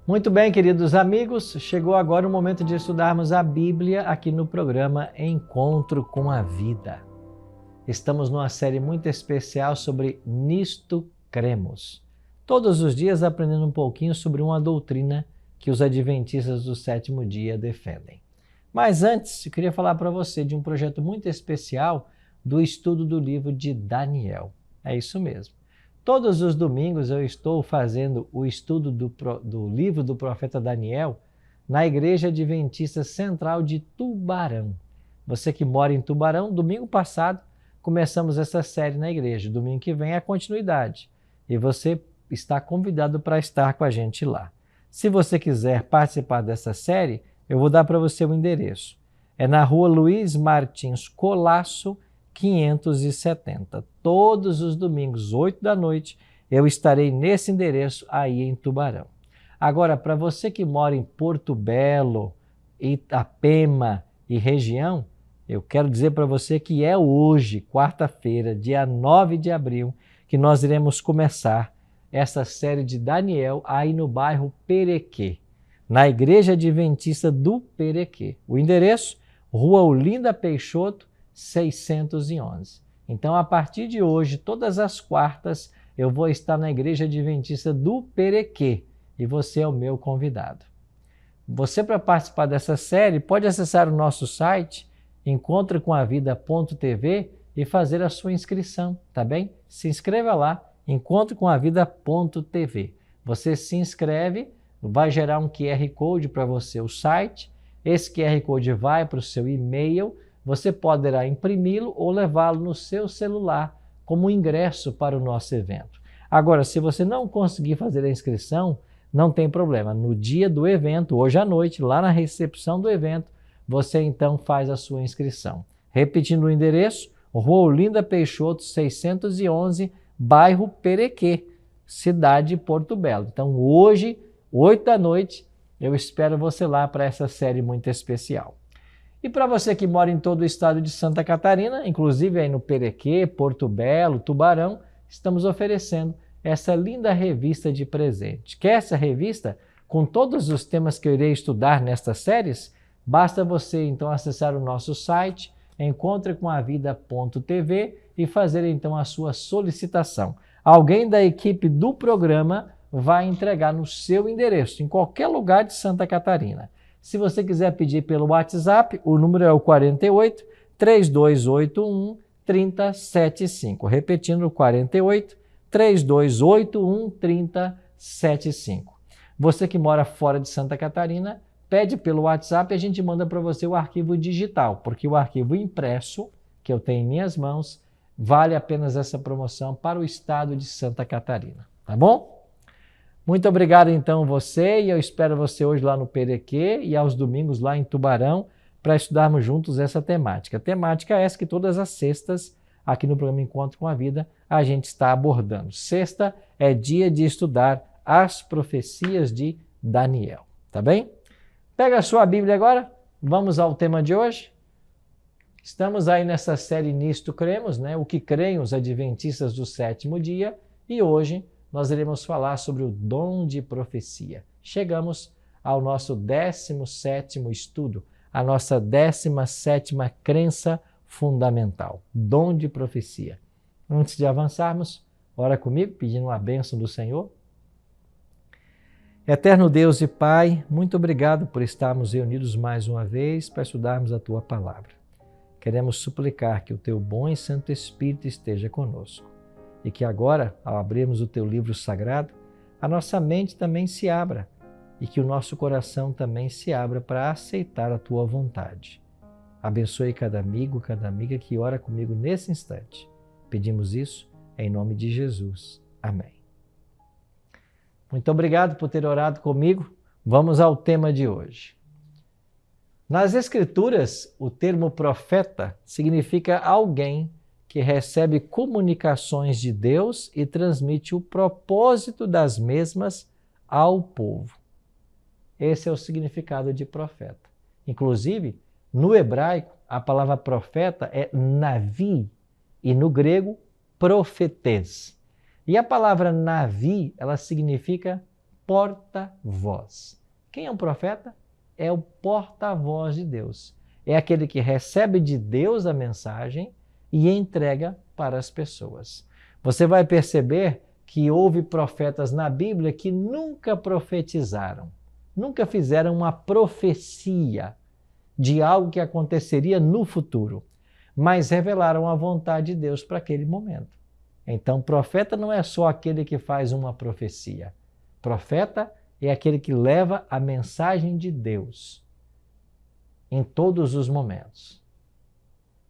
Muito bem, queridos amigos, chegou agora o momento de estudarmos a Bíblia aqui no programa Encontro com a Vida. Estamos numa série muito especial sobre Nisto Cremos. Todos os dias aprendendo um pouquinho sobre uma doutrina que os adventistas do sétimo dia defendem. Mas antes, eu queria falar para você de um projeto muito especial do estudo do livro de Daniel. É isso mesmo. Todos os domingos eu estou fazendo o estudo do livro do profeta Daniel na Igreja Adventista Central de Tubarão. Você que mora em Tubarão, domingo passado começamos essa série na igreja. Domingo que vem é a continuidade. E você está convidado para estar com a gente lá. Se você quiser participar dessa série, eu vou dar para você o endereço. É na rua Luiz Martins Colasso, 570. Todos os domingos, 8 da noite, eu estarei nesse endereço aí em Tubarão. Agora, para você que mora em Porto Belo, Itapema e região, eu quero dizer para você que é hoje, quarta-feira, dia 9 de abril, que nós iremos começar essa série de Daniel aí no bairro Perequê, na Igreja Adventista do Perequê. O endereço, Rua Olinda Peixoto, 611. Então, a partir de hoje, todas as quartas, eu vou estar na Igreja Adventista do Perequê e você é o meu convidado. Você, para participar dessa série, pode acessar o nosso site, encontrecomavida.tv e fazer a sua inscrição, tá bem? Se inscreva lá, encontrecomavida.tv. Você se inscreve, vai gerar um QR Code para você, o site. Esse QR Code vai para o seu e-mail. Você poderá imprimi-lo ou levá-lo no seu celular como ingresso para o nosso evento. Agora, se você não conseguir fazer a inscrição, não tem problema. No dia do evento, hoje à noite, lá na recepção do evento, você então faz a sua inscrição. Repetindo o endereço, Rua Olinda Peixoto, 611, bairro Perequê, cidade de Porto Belo. Então, hoje, 8 da noite, eu espero você lá para essa série muito especial. E para você que mora em todo o estado de Santa Catarina, inclusive aí no Perequê, Porto Belo, Tubarão, estamos oferecendo essa linda revista de presente. Quer essa revista com todos os temas que eu irei estudar nestas séries? Basta você então acessar o nosso site, encontrecomavida.tv e fazer então a sua solicitação. Alguém da equipe do programa vai entregar no seu endereço, em qualquer lugar de Santa Catarina. Se você quiser pedir pelo WhatsApp, o número é o 48 3281 3075. Repetindo, 48 3281 3075. Você que mora fora de Santa Catarina, pede pelo WhatsApp e a gente manda para você o arquivo digital, porque o arquivo impresso, que eu tenho em minhas mãos, vale apenas essa promoção para o estado de Santa Catarina. Tá bom? Muito obrigado então você e eu espero você hoje lá no Perequê e aos domingos lá em Tubarão para estudarmos juntos essa temática. A temática é essa que todas as sextas aqui no programa Encontro com a Vida a gente está abordando. Sexta é dia de estudar as profecias de Daniel, tá bem? Pega a sua Bíblia agora, vamos ao tema de hoje. Estamos aí nessa série Nisto Cremos, né? O que creem os adventistas do sétimo dia e hoje nós iremos falar sobre o dom de profecia. Chegamos ao nosso 17º estudo, a nossa 17ª crença fundamental, dom de profecia. Antes de avançarmos, ora comigo, pedindo a bênção do Senhor. Eterno Deus e Pai, muito obrigado por estarmos reunidos mais uma vez para estudarmos a Tua Palavra. Queremos suplicar que o Teu bom e Santo Espírito esteja conosco. E que agora, ao abrirmos o Teu livro sagrado, a nossa mente também se abra e que o nosso coração também se abra para aceitar a Tua vontade. Abençoe cada amigo, cada amiga que ora comigo nesse instante. Pedimos isso em nome de Jesus. Amém. Muito obrigado por ter orado comigo. Vamos ao tema de hoje. Nas Escrituras, o termo profeta significa alguém que recebe comunicações de Deus e transmite o propósito das mesmas ao povo. Esse é o significado de profeta. Inclusive, no hebraico, a palavra profeta é navi e no grego, profetes. E a palavra navi, ela significa porta-voz. Quem é um profeta? É o porta-voz de Deus. É aquele que recebe de Deus a mensagem e entrega para as pessoas. Você vai perceber que houve profetas na Bíblia que nunca profetizaram, nunca fizeram uma profecia de algo que aconteceria no futuro, mas revelaram a vontade de Deus para aquele momento. Então, profeta não é só aquele que faz uma profecia. Profeta é aquele que leva a mensagem de Deus em todos os momentos.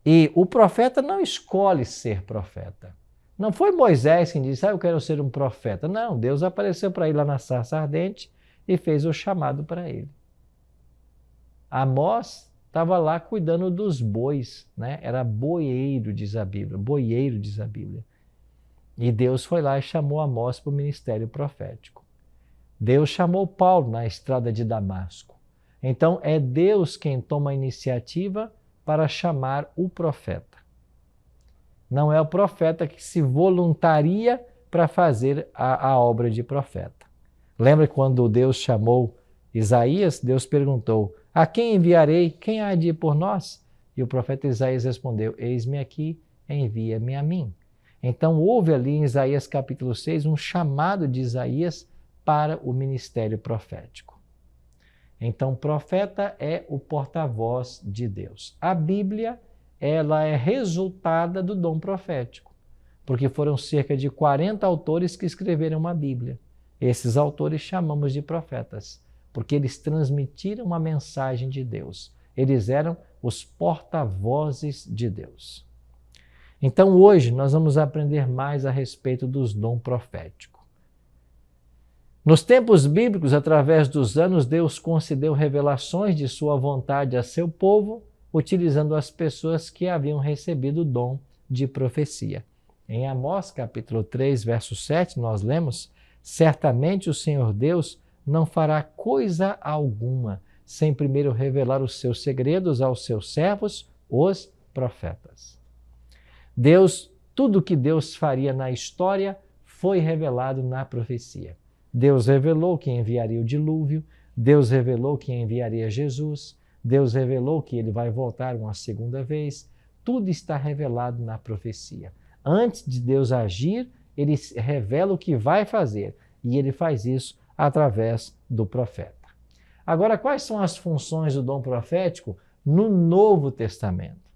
E o profeta não escolhe ser profeta. Não foi Moisés quem disse, eu quero ser um profeta. Não, Deus apareceu para ele lá na sarça ardente e fez o chamado para ele. Amós estava lá cuidando dos bois, né? Era boieiro, diz a Bíblia. Boieiro, diz a Bíblia. E Deus foi lá e chamou Amós para o ministério profético. Deus chamou Paulo na estrada de Damasco. Então, é Deus quem toma a iniciativa para chamar o profeta. Não é o profeta que se voluntaria para fazer a obra de profeta. Lembra quando Deus chamou Isaías? Deus perguntou, a quem enviarei? Quem há de ir por nós? E o profeta Isaías respondeu, eis-me aqui, envia-me a mim. Então, houve ali em Isaías capítulo 6 um chamado de Isaías para o ministério profético. Então, profeta é o porta-voz de Deus. A Bíblia, ela é resultada do dom profético, porque foram cerca de 40 autores que escreveram uma Bíblia. Esses autores chamamos de profetas, porque eles transmitiram a mensagem de Deus. Eles eram os porta-vozes de Deus. Então, hoje, nós vamos aprender mais a respeito dos dons proféticos. Nos tempos bíblicos, através dos anos, Deus concedeu revelações de sua vontade a seu povo, utilizando as pessoas que haviam recebido o dom de profecia. Em Amós, capítulo 3, verso 7, nós lemos, certamente o Senhor Deus não fará coisa alguma, sem primeiro revelar os seus segredos aos seus servos, os profetas. Tudo que Deus faria na história foi revelado na profecia. Deus revelou que enviaria o dilúvio, Deus revelou que enviaria Jesus, Deus revelou que ele vai voltar uma segunda vez. Tudo está revelado na profecia. Antes de Deus agir, ele revela o que vai fazer e ele faz isso através do profeta. Agora, quais são as funções do dom profético no Novo Testamento?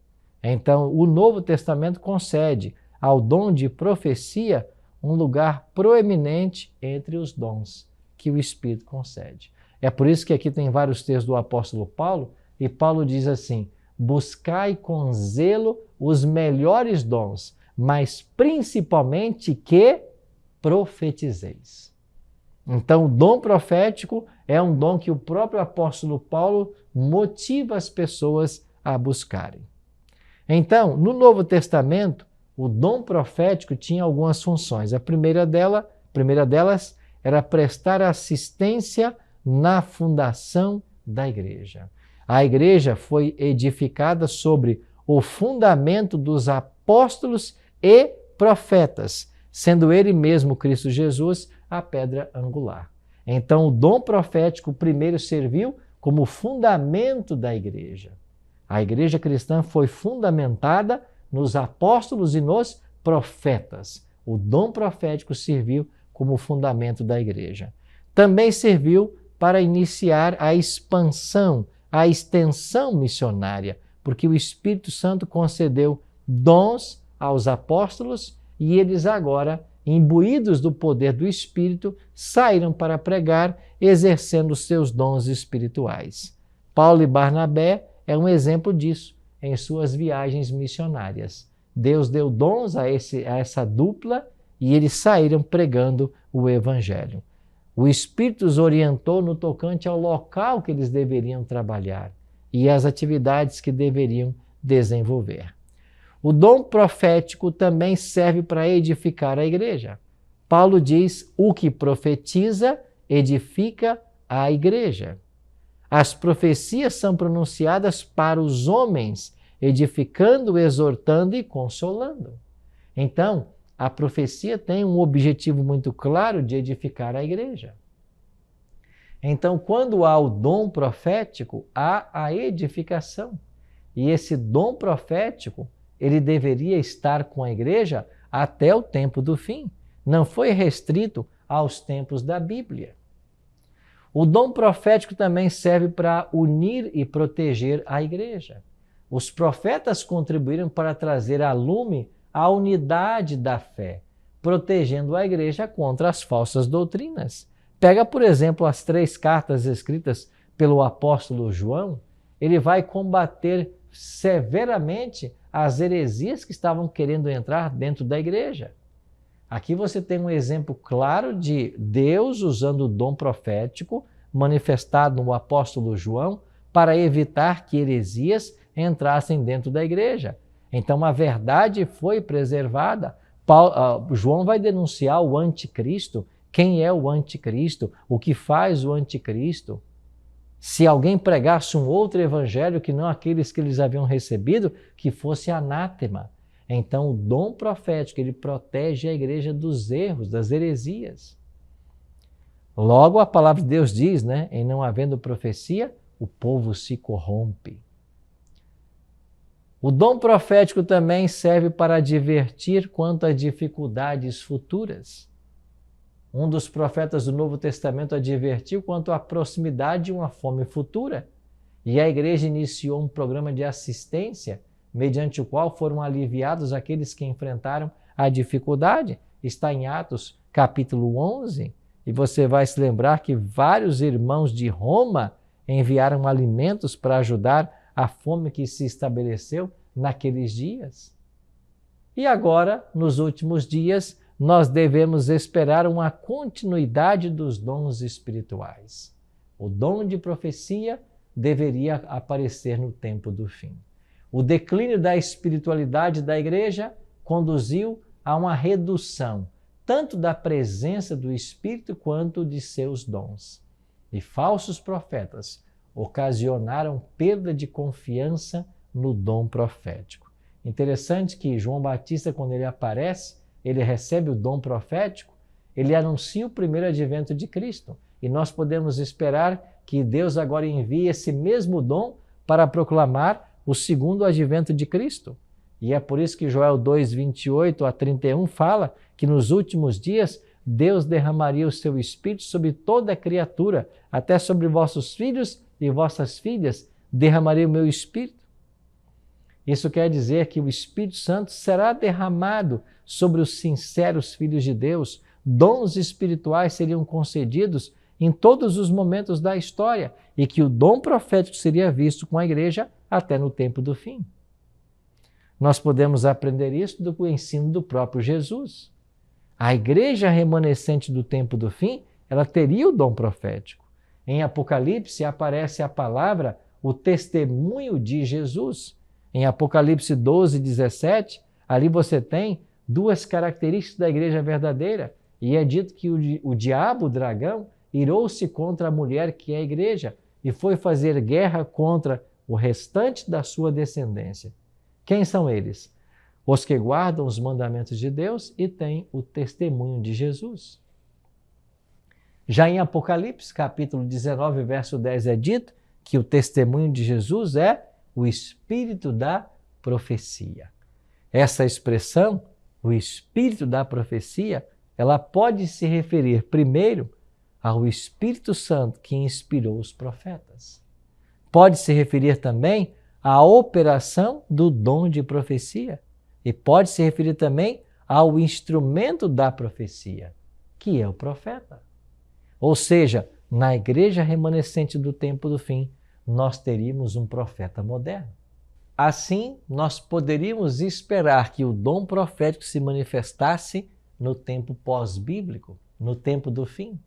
Então, o Novo Testamento concede ao dom de profecia um lugar proeminente entre os dons que o Espírito concede. É por isso que aqui tem vários textos do apóstolo Paulo, e Paulo diz assim, buscai com zelo os melhores dons, mas principalmente que profetizeis. Então, o dom profético é um dom que o próprio apóstolo Paulo motiva as pessoas a buscarem. Então, no Novo Testamento, o dom profético tinha algumas funções. A primeira delas era prestar assistência na fundação da igreja. A igreja foi edificada sobre o fundamento dos apóstolos e profetas, sendo ele mesmo, Cristo Jesus, a pedra angular. Então, o dom profético primeiro serviu como fundamento da igreja. A igreja cristã foi fundamentada nos apóstolos e nos profetas. O dom profético serviu como fundamento da igreja. Também serviu para iniciar a expansão, a extensão missionária, porque o Espírito Santo concedeu dons aos apóstolos e eles agora, imbuídos do poder do Espírito, saíram para pregar, exercendo seus dons espirituais. Paulo e Barnabé é um exemplo disso em suas viagens missionárias. Deus deu dons a essa dupla e eles saíram pregando o Evangelho. O Espírito os orientou no tocante ao local que eles deveriam trabalhar e às atividades que deveriam desenvolver. O dom profético também serve para edificar a igreja. Paulo diz, o que profetiza edifica a igreja. As profecias são pronunciadas para os homens, edificando, exortando e consolando. Então, a profecia tem um objetivo muito claro de edificar a igreja. Então, quando há o dom profético, há a edificação. E esse dom profético, ele deveria estar com a igreja até o tempo do fim. Não foi restrito aos tempos da Bíblia. O dom profético também serve para unir e proteger a igreja. Os profetas contribuíram para trazer a lume a unidade da fé, protegendo a igreja contra as falsas doutrinas. Pega, por exemplo, as 3 cartas escritas pelo apóstolo João. Ele vai combater severamente as heresias que estavam querendo entrar dentro da igreja. Aqui você tem um exemplo claro de Deus usando o dom profético manifestado no apóstolo João para evitar que heresias entrassem dentro da igreja. Então a verdade foi preservada. João vai denunciar o anticristo. Quem é o anticristo? O que faz o anticristo? Se alguém pregasse um outro evangelho que não aqueles que eles haviam recebido, que fosse anátema. Então o dom profético, ele protege a igreja dos erros, das heresias. Logo a palavra de Deus diz, em não havendo profecia, o povo se corrompe. O dom profético também serve para advertir quanto a dificuldades futuras. Um dos profetas do Novo Testamento advertiu quanto à proximidade de uma fome futura. E a igreja iniciou um programa de assistência, mediante o qual foram aliviados aqueles que enfrentaram a dificuldade. Está em Atos, capítulo 11. E você vai se lembrar que vários irmãos de Roma enviaram alimentos para ajudar a fome que se estabeleceu naqueles dias. E agora, nos últimos dias, nós devemos esperar uma continuidade dos dons espirituais. O dom de profecia deveria aparecer no tempo do fim. O declínio da espiritualidade da igreja conduziu a uma redução, tanto da presença do Espírito quanto de seus dons. E falsos profetas ocasionaram perda de confiança no dom profético. Interessante que João Batista, quando ele aparece, ele recebe o dom profético, ele anuncia o primeiro advento de Cristo. E nós podemos esperar que Deus agora envie esse mesmo dom para proclamar o segundo advento de Cristo. E é por isso que Joel 2, 28 a 31 fala que nos últimos dias Deus derramaria o seu Espírito sobre toda a criatura, até sobre vossos filhos e vossas filhas derramarei o meu Espírito. Isso quer dizer que o Espírito Santo será derramado sobre os sinceros filhos de Deus. Dons espirituais seriam concedidos em todos os momentos da história e que o dom profético seria visto com a igreja até no tempo do fim. Nós podemos aprender isso do ensino do próprio Jesus. A igreja remanescente do tempo do fim, ela teria o dom profético. Em Apocalipse aparece a palavra, o testemunho de Jesus. Em Apocalipse 12, 17, ali você tem 2 características da igreja verdadeira. E é dito que o diabo, o dragão, irou-se contra a mulher que é a igreja e foi fazer guerra contra o restante da sua descendência. Quem são eles? Os que guardam os mandamentos de Deus e têm o testemunho de Jesus. Já em Apocalipse, capítulo 19, verso 10, é dito que o testemunho de Jesus é o espírito da profecia. Essa expressão, o espírito da profecia, ela pode se referir primeiro ao Espírito Santo que inspirou os profetas. Pode se referir também à operação do dom de profecia e pode se referir também ao instrumento da profecia, que é o profeta. Ou seja, na igreja remanescente do tempo do fim, nós teríamos um profeta moderno. Assim, nós poderíamos esperar que o dom profético se manifestasse no tempo pós-bíblico, no tempo do fim.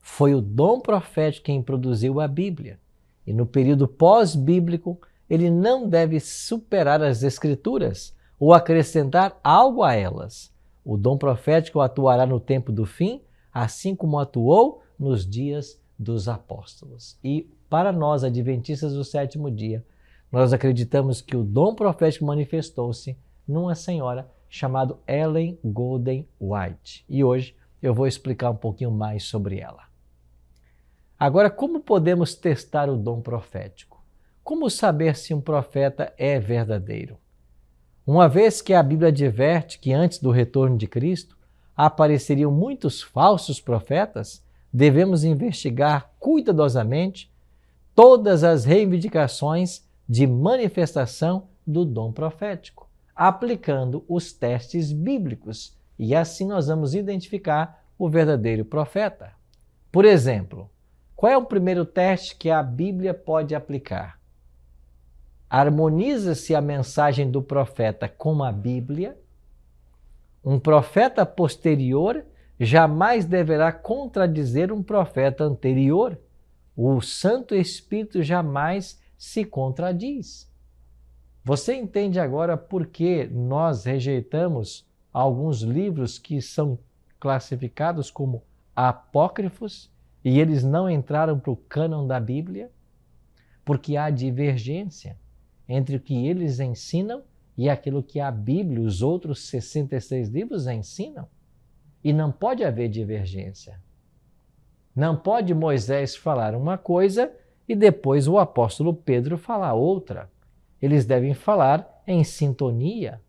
Foi o dom profético quem produziu a Bíblia. E no período pós-bíblico, ele não deve superar as Escrituras ou acrescentar algo a elas. O dom profético atuará no tempo do fim, assim como atuou nos dias dos apóstolos. E para nós, adventistas do sétimo dia, nós acreditamos que o dom profético manifestou-se numa senhora chamada Ellen Golden White. E hoje eu vou explicar um pouquinho mais sobre ela. Agora, como podemos testar o dom profético? Como saber se um profeta é verdadeiro? Uma vez que a Bíblia adverte que antes do retorno de Cristo apareceriam muitos falsos profetas, devemos investigar cuidadosamente todas as reivindicações de manifestação do dom profético, aplicando os testes bíblicos, e assim nós vamos identificar o verdadeiro profeta. Por exemplo, qual é o primeiro teste que a Bíblia pode aplicar? Harmoniza-se a mensagem do profeta com a Bíblia? Um profeta posterior jamais deverá contradizer um profeta anterior. O Santo Espírito jamais se contradiz. Você entende agora por que nós rejeitamos alguns livros que são classificados como apócrifos e eles não entraram para o cânon da Bíblia? Porque há divergência entre o que eles ensinam e aquilo que a Bíblia, os outros 66 livros ensinam. E não pode haver divergência. Não pode Moisés falar uma coisa e depois o apóstolo Pedro falar outra. Eles devem falar em sintonia.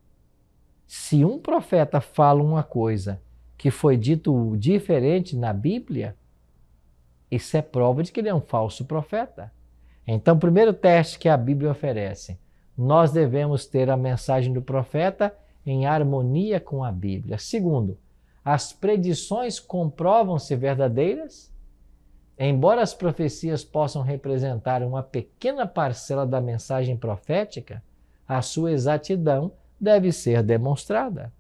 Se um profeta fala uma coisa que foi dito diferente na Bíblia, isso é prova de que ele é um falso profeta. Então, o primeiro teste que a Bíblia oferece, nós devemos ter a mensagem do profeta em harmonia com a Bíblia. Segundo, as predições comprovam-se verdadeiras? Embora as profecias possam representar uma pequena parcela da mensagem profética, a sua exatidão deve ser demonstrada.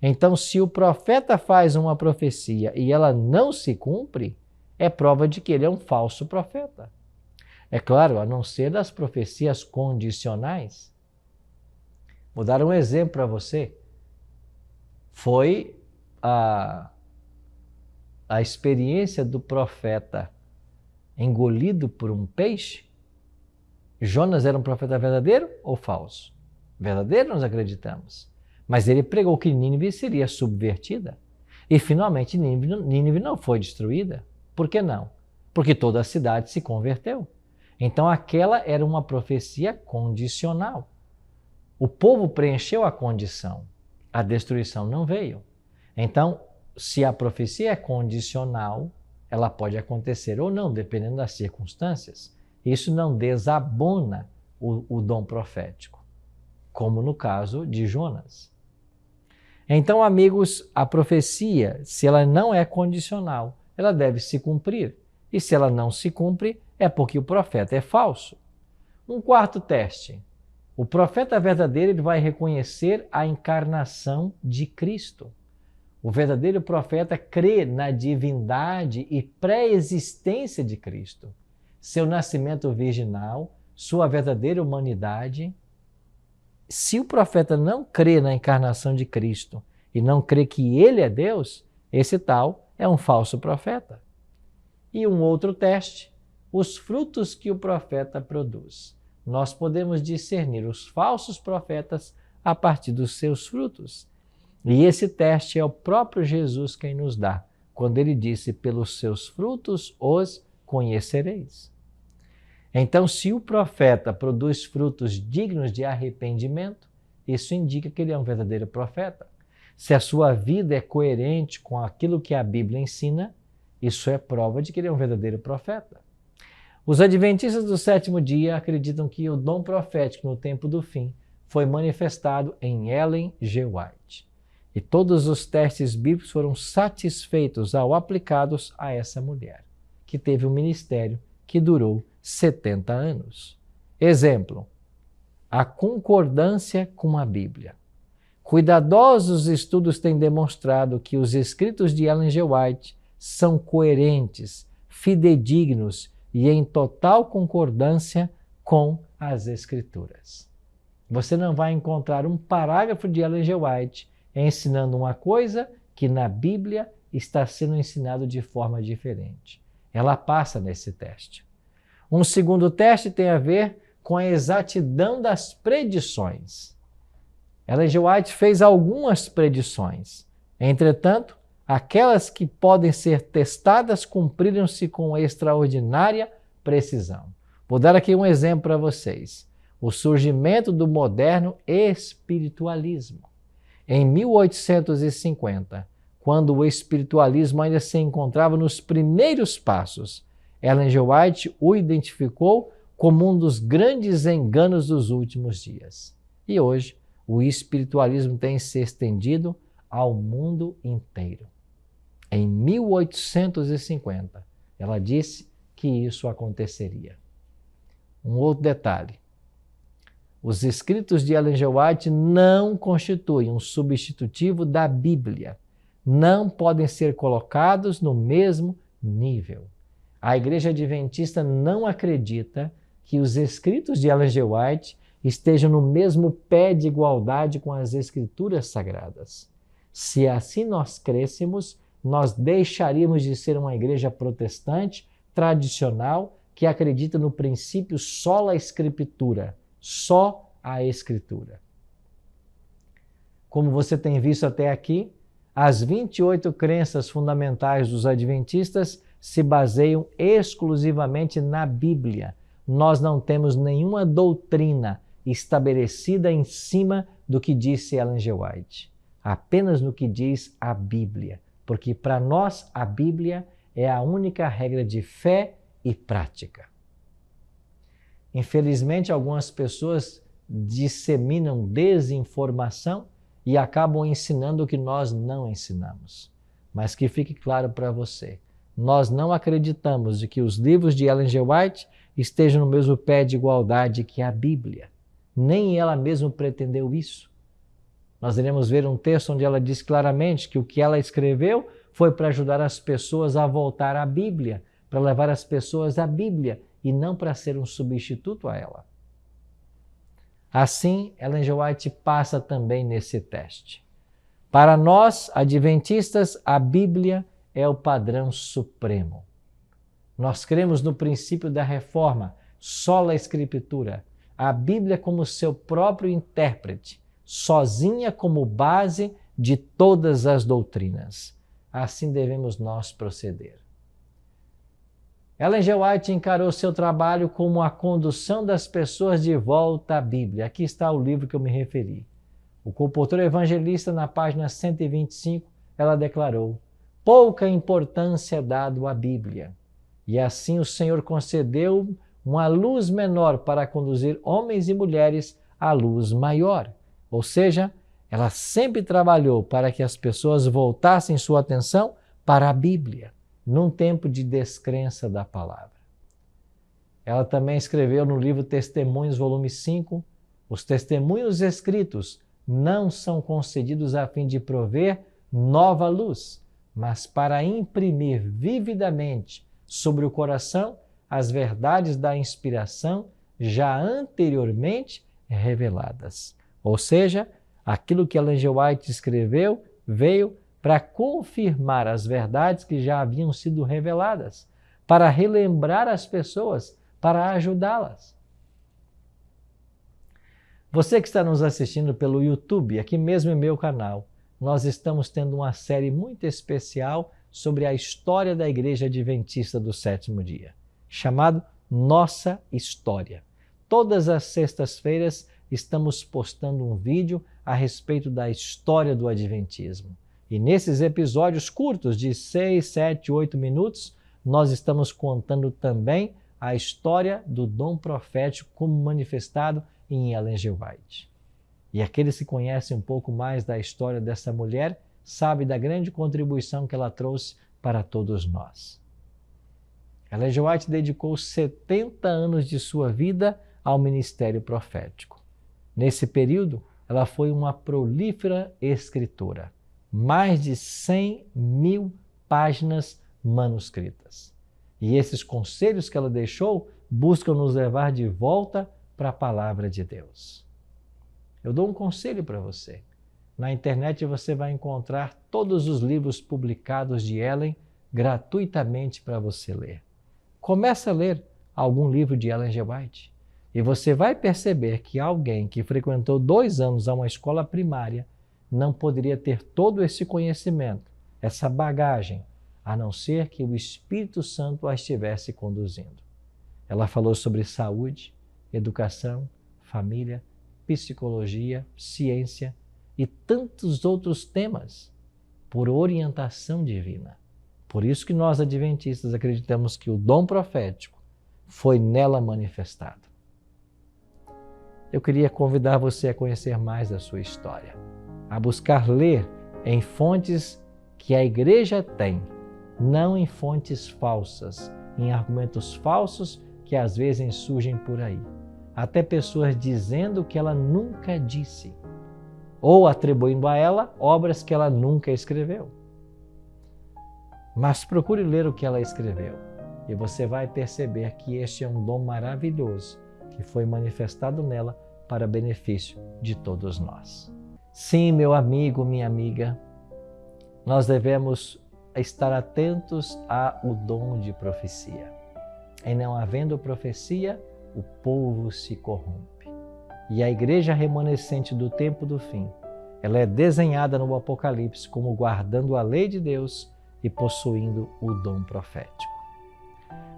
Então, se o profeta faz uma profecia e ela não se cumpre, é prova de que ele é um falso profeta. É claro, a não ser das profecias condicionais. Vou dar um exemplo para você. Foi a experiência do profeta engolido por um peixe. Jonas era um profeta verdadeiro ou falso? Verdadeiro, nós acreditamos. Mas ele pregou que Nínive seria subvertida. E finalmente Nínive não foi destruída. Por que não? Porque toda a cidade se converteu. Então aquela era uma profecia condicional. O povo preencheu a condição. A destruição não veio. Então, se a profecia é condicional, ela pode acontecer ou não, dependendo das circunstâncias. Isso não desabona o dom profético, como no caso de Jonas. Então, amigos, a profecia, se ela não é condicional, ela deve se cumprir. E se ela não se cumpre, é porque o profeta é falso. Um quarto teste. O profeta verdadeiro ele vai reconhecer a encarnação de Cristo. O verdadeiro profeta crê na divindade e pré-existência de Cristo. Seu nascimento virginal, sua verdadeira humanidade. Se o profeta não crê na encarnação de Cristo e não crê que ele é Deus, esse tal é um falso profeta. E um outro teste, os frutos que o profeta produz. Nós podemos discernir os falsos profetas a partir dos seus frutos. E esse teste é o próprio Jesus quem nos dá, quando ele disse, pelos seus frutos os conhecereis. Então, se o profeta produz frutos dignos de arrependimento, isso indica que ele é um verdadeiro profeta. Se a sua vida é coerente com aquilo que a Bíblia ensina, isso é prova de que ele é um verdadeiro profeta. Os adventistas do sétimo dia acreditam que o dom profético no tempo do fim foi manifestado em Ellen G. White. E todos os testes bíblicos foram satisfeitos ao aplicados a essa mulher, que teve um ministério que durou 70 anos. Exemplo, a concordância com a Bíblia. Cuidadosos estudos têm demonstrado que os escritos de Ellen G. White são coerentes, fidedignos e em total concordância com as Escrituras. Você não vai encontrar um parágrafo de Ellen G. White ensinando uma coisa que na Bíblia está sendo ensinado de forma diferente. Ela passa nesse teste. Um segundo teste tem a ver com a exatidão das predições. Ellen G. White fez algumas predições. Entretanto, Aquelas que podem ser testadas cumpriram-se com extraordinária precisão. Vou dar aqui um exemplo para vocês. O surgimento do moderno espiritualismo. Em 1850, quando o espiritualismo ainda se encontrava nos primeiros passos, Ellen G. White o identificou como um dos grandes enganos dos últimos dias. E hoje, o espiritualismo tem se estendido ao mundo inteiro. Em 1850, ela disse que isso aconteceria. Um outro detalhe. Os escritos de Ellen G. White não constituem um substitutivo da Bíblia. Não podem ser colocados no mesmo nível. A Igreja Adventista não acredita que os escritos de Ellen G. White estejam no mesmo pé de igualdade com as Escrituras Sagradas. Se assim nós crêssemos, nós deixaríamos de ser uma igreja protestante, tradicional, que acredita no princípio sola Scriptura, só a Escritura. Como você tem visto até aqui, as 28 crenças fundamentais dos adventistas se baseiam exclusivamente na Bíblia. Nós não temos nenhuma doutrina estabelecida em cima do que disse Ellen G. White, apenas no que diz a Bíblia, porque para nós a Bíblia é a única regra de fé e prática. Infelizmente, algumas pessoas disseminam desinformação e acabam ensinando o que nós não ensinamos. Mas que fique claro para você, nós não acreditamos de que os livros de Ellen G. White estejam no mesmo pé de igualdade que a Bíblia. Nem ela mesma pretendeu isso. Nós iremos ver um texto onde ela diz claramente que o que ela escreveu foi para ajudar as pessoas a voltar à Bíblia, para levar as pessoas à Bíblia e não para ser um substituto a ela. Assim, Ellen G. White passa também nesse teste. Para nós, adventistas, a Bíblia é o padrão supremo. Nós cremos no princípio da reforma, sola Escritura, a Bíblia como seu próprio intérprete, sozinha como base de todas as doutrinas. Assim devemos nós proceder. Ellen G. White encarou seu trabalho como a condução das pessoas de volta à Bíblia. Aqui está o livro que eu me referi. O Comportor Evangelista, na página 125, ela declarou: pouca importância é dado à Bíblia. E assim o Senhor concedeu uma luz menor para conduzir homens e mulheres à luz maior. Ou seja, ela sempre trabalhou para que as pessoas voltassem sua atenção para a Bíblia, num tempo de descrença da palavra. Ela também escreveu no livro Testemunhos, volume 5, os testemunhos escritos não são concedidos a fim de prover nova luz, mas para imprimir vividamente sobre o coração as verdades da inspiração já anteriormente reveladas. Ou seja, aquilo que Ellen G. White escreveu veio para confirmar as verdades que já haviam sido reveladas, para relembrar as pessoas, para ajudá-las. Você que está nos assistindo pelo YouTube, aqui mesmo em meu canal, nós estamos tendo uma série muito especial sobre a história da Igreja Adventista do Sétimo Dia, chamado Nossa História. Todas as sextas-feiras estamos postando um vídeo a respeito da história do Adventismo. E nesses episódios curtos de 6, 7, 8 minutos, nós estamos contando também a história do dom profético como manifestado em Ellen G. White. E aqueles que conhecem um pouco mais da história dessa mulher sabem da grande contribuição que ela trouxe para todos nós. Ellen G. White dedicou 70 anos de sua vida ao ministério profético. Nesse período, ela foi uma prolífera escritora. Mais de 100.000 páginas manuscritas. E esses conselhos que ela deixou buscam nos levar de volta para a palavra de Deus. Eu dou um conselho para você. Na internet você vai encontrar todos os livros publicados de Ellen gratuitamente para você ler. Comece a ler algum livro de Ellen G. White e você vai perceber que alguém que frequentou 2 anos a uma escola primária não poderia ter todo esse conhecimento. essa bagagem, a não ser que o Espírito Santo a estivesse conduzindo. Ela falou sobre saúde, educação, família, psicologia, ciência e tantos outros temas por orientação divina. Por isso que nós adventistas acreditamos que o dom profético foi nela manifestado. Eu queria convidar você a conhecer mais da sua história, a buscar ler em fontes que a igreja tem, não em fontes falsas, em argumentos falsos que às vezes surgem por aí. Até pessoas dizendo que ela nunca disse, ou atribuindo a ela obras que ela nunca escreveu. Mas procure ler o que ela escreveu e você vai perceber que este é um dom maravilhoso que foi manifestado nela para benefício de todos nós. Sim, meu amigo, minha amiga, nós devemos estar atentos ao dom de profecia. Em não havendo profecia, o povo se corrompe. E a igreja remanescente do tempo do fim, ela é desenhada no Apocalipse como guardando a lei de Deus e possuindo o dom profético.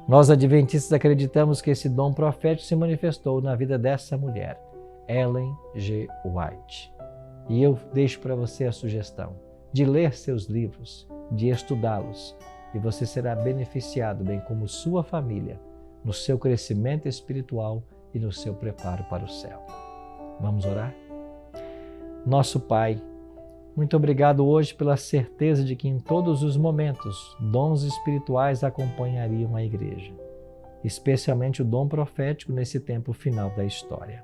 Nós adventistas acreditamos que esse dom profético se manifestou na vida dessa mulher, Ellen G. White. E eu deixo para você a sugestão de ler seus livros, de estudá-los, e você será beneficiado, bem como sua família, no seu crescimento espiritual e no seu preparo para o céu. Vamos orar? Nosso Pai, muito obrigado hoje pela certeza de que em todos os momentos dons espirituais acompanhariam a igreja, especialmente o dom profético nesse tempo final da história.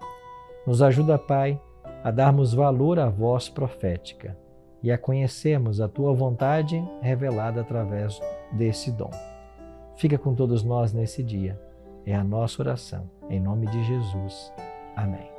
Nos ajuda, Pai, a darmos valor à voz profética e a conhecermos a Tua vontade revelada através desse dom. Fica com todos nós nesse dia. É a nossa oração. Em nome de Jesus. Amém.